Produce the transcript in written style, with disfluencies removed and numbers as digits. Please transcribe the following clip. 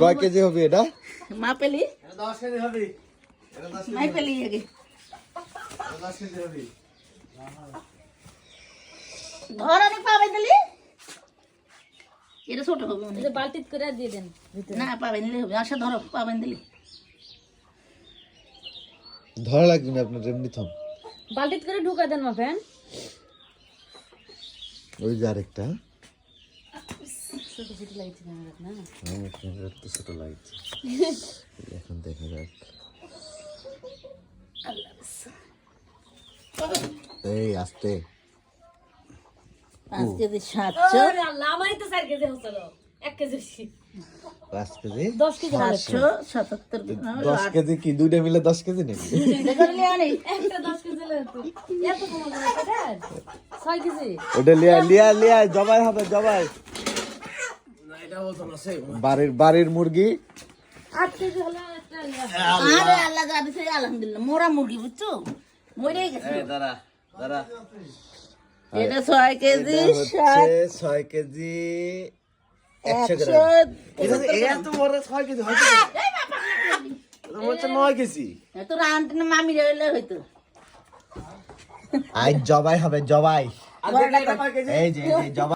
কয় কেজি হবে এটা? মা পেলি 10 কেজি হবে। মাই পেলি আগে 10 কেজি হবে। ধর অনেক পাবেন দিলি এটা ছোট হবে অনেক। বালতিত করে দিয়ে দেন না পাবেন দিলে হবে আশা ধরো পাবেন দিলি ধরা লাগবে না আপনার, এমনি থাম। বালতিত করে ঢুকা দেন মাফেন। ওই যে আরেকটা ছোট ছোট লাগছে না আমার ক্যামেরা তো ছোট লাগছে। এখন দেখা যাক। এই আস্তে 5 কেজি 700 আরে আল্লাহ আমারই তো 4 কেজি হচ্ছিল 1 কেজি 5 কেজি 10 কেজি 777 10 কেজি কি দুইটা মিলে 10 কেজি নাকি? দেখলি আনি একটা 10 কেজি লাগতো এত কম করে 6 কেজি ওটা লিয়া জবাই হবে জবাই। না এটা ওজন আছে। বাড়ির মুরগি 8 কেজি হলে একটা আরে আল্লাহ যা দিছে আলহামদুলিল্লাহ মোরা মুরগি বুঝছো মরে গেছে এই দাঁড়া দাঁড়া। এটা 6 কেজি হচ্ছে 6 কেজি 100 গ্রাম। 100 এত বড় 6 কেজি হয়। এটা হচ্ছে 9 কেজি। তো রান্ট না মামি রইলে হইতো আজ জবাই হবে জবাই। আর এটা 5 কেজি। এই যে জবাই।